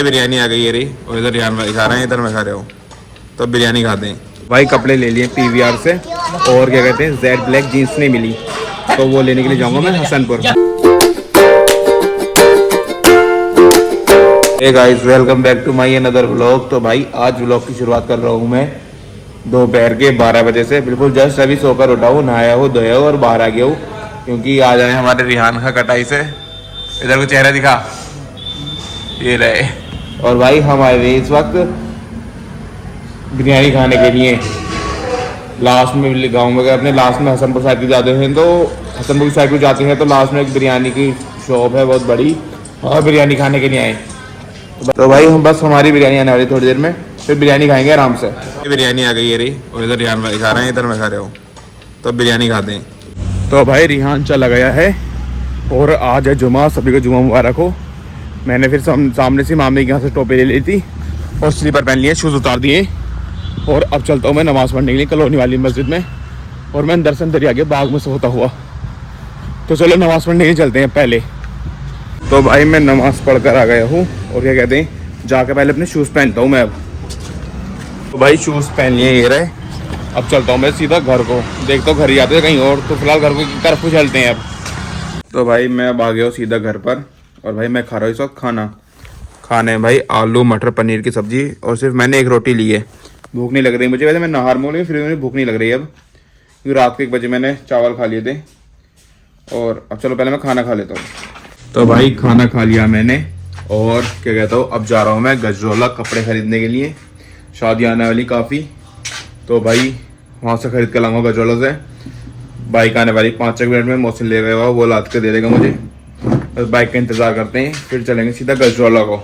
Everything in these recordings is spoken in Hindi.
बिरयानी आ गई है रही और इधर रियान भाई खा रहे हैं, इधर मैं खा रहा हूँ। तो बिरयानी खाते हैं भाई। कपड़े ले लिए पीवीआर से और क्या कहते हैं जेड ब्लैक जीन्स नहीं मिली, तो वो लेने के लिए जाऊंगा मैं Hasanpur. Hey guys, welcome back to my another vlog. तो भाई आज व्लॉग की शुरुआत कर रहा हूँ मैं दोपहर के 12 बजे से। बिल्कुल जस्ट अभी सोकर उठा हूँ, नहाया हूँ, धोया हूँ और बाहर आ गया हूँ क्योंकि आज आए हमारे रिहान का कटाई से। इधर को चेहरा दिखा, ये रहे। और भाई हम आए हुए इस वक्त बिरयानी खाने के लिए। लास्ट में गाँव में अपने लास्ट में हसनपुर साइड को जाते हैं, तो हसनपुर साइड को जाते हैं तो लास्ट में एक बिरयानी की शॉप है बहुत बड़ी, और बिरयानी खाने के लिए आए। तो भाई हम बस हमारी बिरयानी आने वाली थोड़ी देर में, फिर बिरयानी खाएंगे आराम से। बिरयानी आ गई है रही और इधर रिहान भाई खा रहे हैं, इधर मैं खा रहा हूँ। तो बिरयानी खाते हैं। तो भाई रिहान चला गया है और आज है जुमा, सभी को जुमा मुबारक हो। मैंने फिर सामने से मामी के यहाँ से टोपी ले ली थी और स्लीपर पहन लिए, शूज़ उतार दिए और अब चलता हूँ मैं नमाज़ पढ़ने के लिए कॉलोनी वाली मस्जिद में। और मैं अंदर से अंदर ही आ गया बाग में से होता हुआ। तो चलो नमाज़ पढ़ने के लिए चलते हैं पहले। तो भाई मैं नमाज़ पढ़ कर आ गया हूँ और क्या कहते हैं जाकर पहले अपने शूज़ पहनता हूँ मैं अब। तो भाई शूज़ पहन लिए ये रहे। अब चलता हूँ मैं सीधा घर को, देखता हूँ घर ही आते हैं कहीं और। तो फिलहाल घर को की तरफ को चलते हैं अब। तो भाई मैं अब आ गया हूँ सीधा घर पर और भाई मैं खा रहा हूँ इस वक्त खाने भाई आलू मटर पनीर की सब्जी और सिर्फ मैंने एक रोटी ली है। भूख नहीं लग रही मुझे, वैसे मैं नहार मोल लेकिन फिर मुझे भूख नहीं लग रही अब, क्योंकि रात के 1 बजे मैंने चावल खा लिए थे। और अब चलो पहले मैं खाना खा लेता हूँ। तो भाई खाना खा लिया मैंने और क्या कहता हूँ अब जा रहा हूँ मैं गजरोला कपड़े खरीदने के लिए। शादी आने वाली काफ़ी, तो भाई वहाँ से खरीद कर लाऊंगा गजरोला से। बाइक आने वाली 5 मिनट में, मौसम ले गया हुआ वो लाद के दे देगा मुझे। बस बाइक का इंतज़ार करते हैं, फिर चलेंगे सीधा गजरोला को।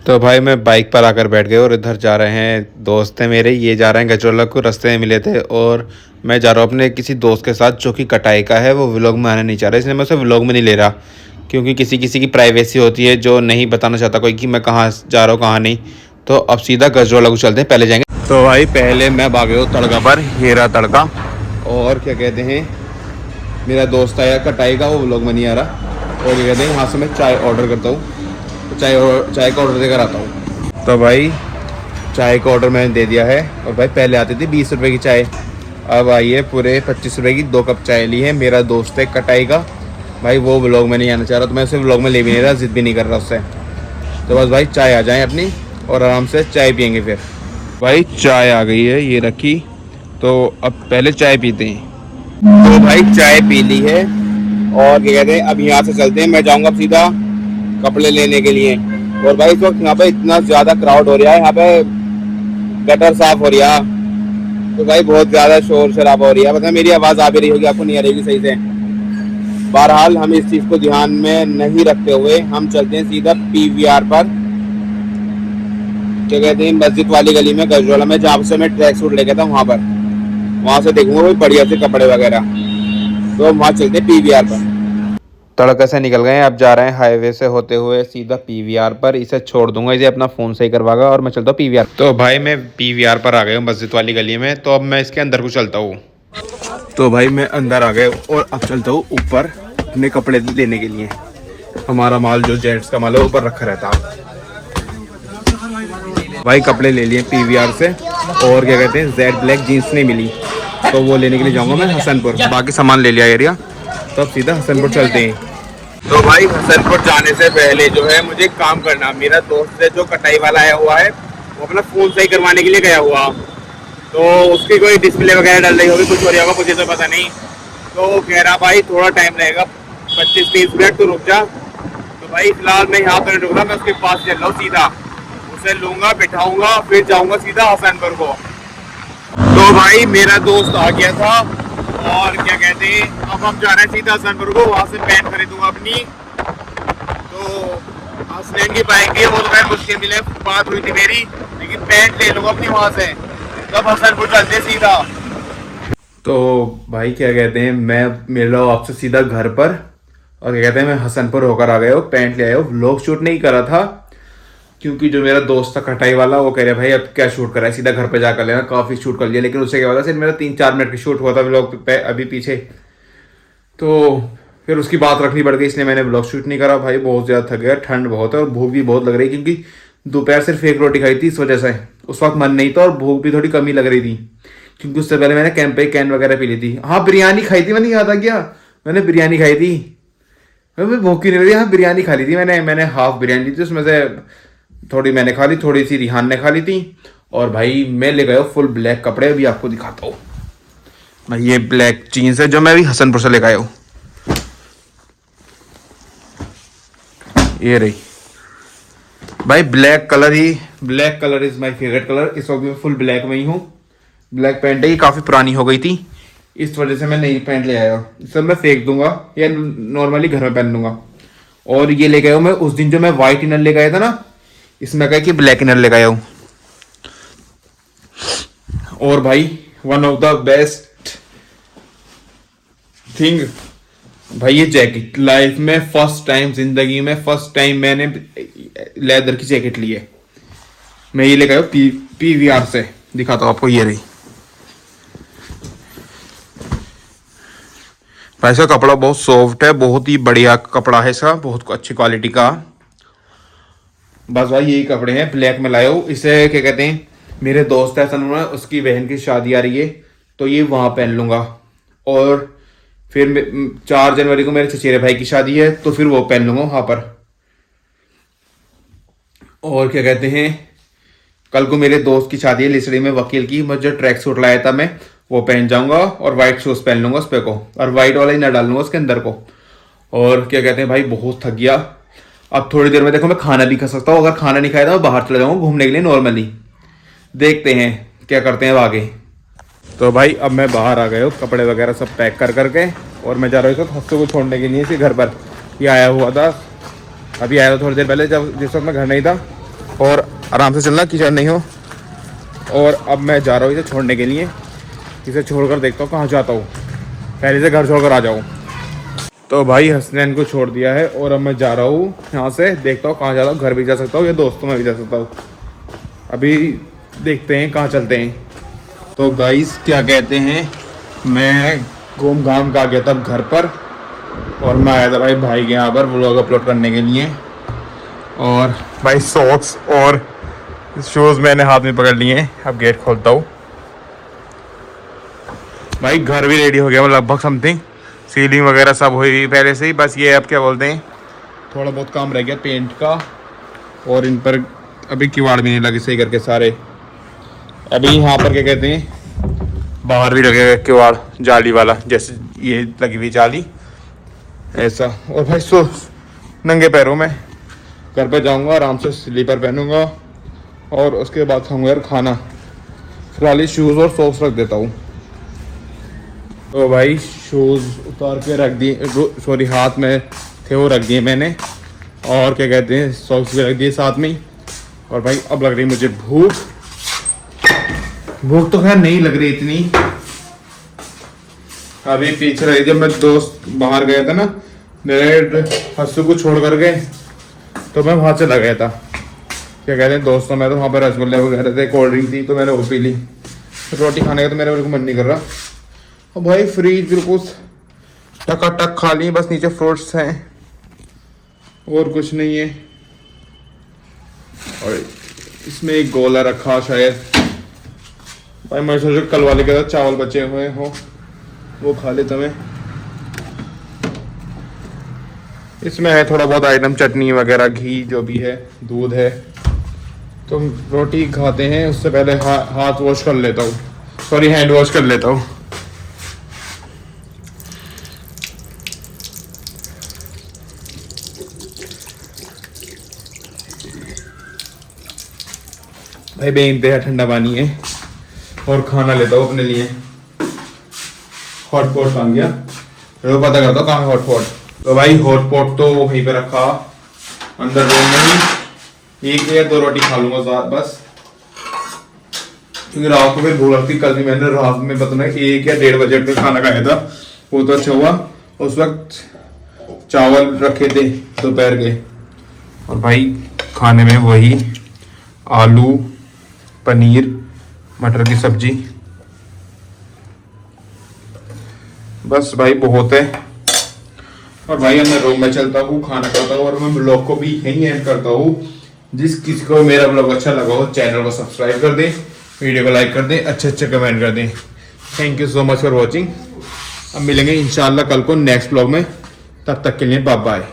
तो भाई मैं बाइक पर आकर बैठ गए और इधर जा रहे हैं दोस्त हैं मेरे, ये जा रहे हैं गजरोला को, रास्ते में मिले थे। और मैं जा रहा हूँ अपने किसी दोस्त के साथ जो कि कटाई का है, वो व्लॉग में आना नहीं चाह रहा, इसलिए मैं उसे व्लॉग में नहीं ले रहा, क्योंकि किसी किसी की प्राइवेसी होती है जो नहीं बताना चाहता कोई कि मैं कहाँ जा रहा हूँ कहाँ नहीं। तो अब सीधा गजरोला को चलते हैं, पहले जाएंगे। तो भाई पहले मैं भाग गया हूँ तड़का पर, हीरा तड़का। और क्या कहते हैं मेरा दोस्त आया कटाई का, वो व्लॉग में नहीं आ रहा। और क्या कहते हैं यहाँ से मैं चाय ऑर्डर करता हूँ, तो चाय का ऑर्डर देकर आता हूँ। तो भाई चाय का ऑर्डर मैंने दे दिया है। और भाई पहले आती थी 20 रुपये की चाय, अब आई है पूरे 25 रुपये की 2 कप चाय ली है। मेरा दोस्त है कटाई का भाई, वो व्लॉग में नहीं आना चाह रहा, तो मैं उसे व्लॉग में ले भी नहीं रहा, जिद भी नहीं कर रहा उससे। तो बस भाई चाय आ जाए अपनी और आराम से चाय पियेंगे। फिर भाई चाय आ गई है, ये रखी। तो अब पहले चाय पीते हैं। तो भाई चाय पी ली है और क्या कहते हैं अब यहाँ से चलते हैं। मैं जाऊँगा सीधा कपड़े लेने के लिए। और भाई इस वक्त यहाँ पे इतना ज़्यादा क्राउड हो रहा है, यहाँ पे गटर साफ हो रहा है, तो भाई बहुत ज़्यादा शोर शराबा हो रही है। मतलब मेरी आवाज़ आ भी रही होगी, आपको नहीं आ रही सही से। बहरहाल हम इस चीज़ को ध्यान में नहीं रखते हुए हम चलते हैं सीधा पीवीआर पर, क्या कहते हैं मस्जिद वाली गली में गजरोला में, जहाँ से मैं ट्रैक सूट लेके था वहाँ पर। वहाँ से देखूंगा कोई बढ़िया से कपड़े वगैरह, तो वहाँ चलते हैं पीवीआर पर। तड़का से निकल गए, अब जा रहे हैं हाईवे से होते हुए सीधा पीवीआर पर। इसे छोड़ दूंगा, इसे अपना फ़ोन सही करवागा और मैं चलता हूँ पीवीआर। तो भाई मैं पीवीआर पर आ गया हूँ मस्जिद वाली गली में, तो अब मैं इसके अंदर को चलता हूँ। तो भाई मैं अंदर आ गया और अब चलता हूँ ऊपर अपने कपड़े लेने के लिए। हमारा माल जो जेंट्स का माल है ऊपर रखा रहता है। भाई कपड़े ले लिए पीवीआर से और क्या कहते हैं जेड ब्लैक जीन्स नहीं मिली, तो वो लेने के लिए जाऊँगा मैं हसनपुर। बाकी सामान ले लिया एरिया, तो अब सीधा हसनपुर चलते हैं। तो भाई हसनपुर जाने से पहले जो है मुझे काम करना, मेरा दोस्त है जो कटाई वाला आया हुआ है, वो अपना फ़ोन सही करवाने के लिए गया हुआ, तो उसकी कोई डिस्प्ले वगैरह डल रही होगी, कुछ हो रहा होगा, मुझे तो पता नहीं। तो वो कह रहा भाई थोड़ा टाइम रहेगा, 25-30 मिनट तो रुक जा। तो भाई फिलहाल मैं यहाँ पर रुक रहा, मैं उसके पास चल रहा हूँ सीधा, उसे लूँगा बिठाऊँगा फिर जाऊँगा सीधा हसनपुर को। तो भाई मेरा दोस्त आ गया था और क्या कहते हैं अब हम जा रहे हैं सीधा हसनपुर को, वहाँ से पैंट खरीदूंगा अपनी। तो हसनैन की बाइक है, वो तो खैर मुझसे मिले, बात हुई थी मेरी, लेकिन पैंट ले लूँगा अपनी वहाँ से, तब हसनपुर चलते सीधा। तो भाई क्या कहते हैं मैं मिल रहा हूँ आपसे सीधा घर पर और क्या कहते हैं मैं हसनपुर होकर आ गया हूँ, पैंट ले आया हूँ। व्लॉग शूट नहीं करा था क्योंकि जो मेरा दोस्त था कटाई वाला, वो कह रहा भाई अब क्या शूट करा है, सीधा घर पे जाकर लेना, काफ़ी शूट कर लिया। लेकिन उससे क्या हुआ था, सिर्फ मेरा 3-4 मिनट की शूट हुआ था व्लॉग पे अभी पीछे। तो फिर उसकी बात रखनी पड़ गई, इसलिए मैंने ब्लॉग शूट नहीं करा भाई। बहुत ज़्यादा थक गया, ठंड बहुत है और भूख भी बहुत लग रही है, क्योंकि दोपहर सिर्फ एक रोटी खाई थी, इस वजह से उस वक्त मन नहीं था और भूख भी थोड़ी कमी लग रही थी, क्योंकि उससे पहले मैंने कैंप पे कैन वगैरह पी ली थी। हाँ बिरयानी खाई थी, मैंने याद आ गया, मैंने बिरयानी खाई थी। मैं भूख ही नहीं लगी, हाँ बिरयानी खा ली थी मैंने हाफ बिरयानी ली थी, उसमें से थोड़ी मैंने खा ली, थोड़ी सी रिहान ने खा ली थी। और भाई मैं ले गया फुल ब्लैक कपड़े, अभी आपको दिखाता हूँ भाई। ये ब्लैक जीन्स है जो मैं अभी हसनपुर से लेकर आया हूँ, ये रही भाई। Black colour is my favourite colour. इस वक्त मैं फुल ब्लैक में ही हूँ। ब्लैक पैंट है, ये काफ़ी पुरानी हो गई थी, इस वजह से मैं नई पैंट ले आया हूँ। इसे मैं फेंक दूंगा या नॉर्मली घर में पहन लूंगा। और ये ले गया हूँ मैं उस दिन जो मैं वाइट इनर लेकर आया था ना, इसमें कहा कि ब्लैक इनर लेकर आया हूँ। और भाई one of the best thing भाई, ये जैकेट लाइफ में फर्स्ट टाइम, जिंदगी में फर्स्ट टाइम मैंने लेदर की जैकेट ली है। मैं ये लेकर आया PVR से, दिखाता हूँ आपको, ये रही भाई। इसका कपड़ा बहुत सॉफ्ट है, बहुत ही बढ़िया कपड़ा है इसका, बहुत अच्छी क्वालिटी का। बस भाई यही कपड़े हैं, ब्लैक में लाया हूँ। इसे क्या कहते हैं, मेरे दोस्त है सन, उसकी बहन की शादी आ रही है, तो ये वहाँ पहन लूँगा। और फिर 4 जनवरी को मेरे चचेरे भाई की शादी है, तो फिर वो पहन लूँगा वहाँ पर। और क्या कहते हैं, कल को मेरे दोस्त की शादी है लिसड़ी में, वकील की। मैं जो ट्रैक सूट लाया था मैं, वो पहन जाऊँगा और वाइट शूज़ पहन लूँगा उस पर को, और वाइट वाला ही ना डाल लूँगा उसके अंदर को। और क्या कहते हैं भाई, बहुत थक गया। अब थोड़ी देर में देखो मैं खाना भी खा सकता हूँ, अगर खाना नहीं खाया तो मैं बाहर चला जाऊँगा घूमने के लिए नॉर्मली। देखते हैं क्या करते हैं आगे। तो भाई अब मैं बाहर आ गया हूँ, कपड़े वगैरह सब पैक कर करके, और मैं जा रहा हूँ हफ्ते को छोड़ने के लिए इसी घर पर। ये आया हुआ था, अभी आया था थोड़ी देर पहले, जब जिस वक्त मैं घर नहीं था। और आराम से चलना, कीचड़ नहीं हो। और अब मैं जा रहा हूँ इसे छोड़ने के लिए, इसे छोड़कर देखता हूँ कहाँ जाता हूँ, पहले से घर छोड़कर आ जाऊँ। तो भाई हसनैन को छोड़ दिया है और अब मैं जा रहा हूँ यहाँ से, देखता हूँ कहाँ जाता हूँ। घर भी जा सकता हूँ या दोस्तों में भी जा सकता हूँ, अभी देखते हैं कहाँ चलते हैं। तो गाइस क्या कहते हैं, मैं घूम घाम का आ गया था घर पर, और मैं आया था भाई के यहाँ पर व्लॉग अपलोड करने के लिए। और भाई सॉक्स और शूज़ मैंने हाथ में पकड़ लिए हैं, अब गेट खोलता हूँ। भाई घर भी रेडी हो गया लगभग समथिंग, सीलिंग वगैरह सब हुई पहले से ही, बस ये अब क्या बोलते हैं, थोड़ा बहुत काम रह गया पेंट का। और इन पर अभी किवाड़ भी नहीं लगे सही करके सारे। अभी यहाँ पर क्या कहते हैं, बाहर भी लगेगा किवाड़ जाली वाला, जैसे ये लगी हुई जाली ऐसा। और भाई नंगे पैरों में घर पे जाऊँगा, आराम से स्लीपर पहनूंगा और उसके बाद खाऊंगा यार खाना। फिलहाल शूज़ और सॉक्स रख देता हूँ। तो भाई शूज़ उतार के रख दिए, सॉरी हाथ में थे वो रख दिए मैंने, और क्या कहते हैं सॉक्स भी रख दिए साथ में ही। और भाई अब लग रही मुझे भूख तो खैर नहीं लग रही इतनी, अभी पीछे रही। जब मैं दोस्त बाहर गया था ना, मेरे हस्सू को छोड़ कर गए, तो मैं वहाँ चला गया था क्या कहते हैं दोस्तों में, तो वहाँ पर रसगुल्ले वगैरह थे, कोल्ड ड्रिंक थी, तो मैंने वो पी ली। रोटी खाने का तो मेरे को मन नहीं कर रहा। और भाई फ्रीज बिल्कुल टक खा ली, बस नीचे फ्रूट्स हैं और कुछ नहीं है। और इसमें एक गोला रखा शायद, भाई मैं सोचा कल वाले के साथ चावल बचे हुए हो वो खा लेता मैं। इसमें है थोड़ा बहुत आइटम, चटनी वगैरह, घी जो भी है, दूध है। तो रोटी खाते हैं उससे पहले हाथ वॉश कर लेता हूँ, सॉरी हैंड वॉश कर लेता हूँ। भाई बेइंतहा ठंडा पानी है। और खाना लेता हूँ अपने लिए, हॉटपॉट आ गया, तो पता करता हूँ कहाँ है हॉटपॉट। तो भाई हॉटपॉट तो वहीं पे रखा अंदर रूम में ही, 1 या 2 रोटी खा लूंगा बस, क्योंकि रात को फिर भूख लगती। कल भी मैंने रात में पता नहीं 1 या 1:30 बजे पे खाना खाया था, वो तो अच्छा हुआ उस वक्त चावल रखे थे दोपहर के। और भाई खाने में वही आलू पनीर मटर की सब्जी, बस भाई बहुत है। और भाई मैं रूम में चलता हूँ, खाना खाता हूँ और मैं ब्लॉग को भी यहीं एंड करता हूँ। जिस किसी को मेरा ब्लॉग अच्छा लगा हो चैनल को सब्सक्राइब कर दें, वीडियो को लाइक कर दें, अच्छे कमेंट कर दें। Thank you so much for watching. अब मिलेंगे इंशाल्लाह कल को नेक्स्ट ब्लॉग में, तब तक के लिए बाय बाय।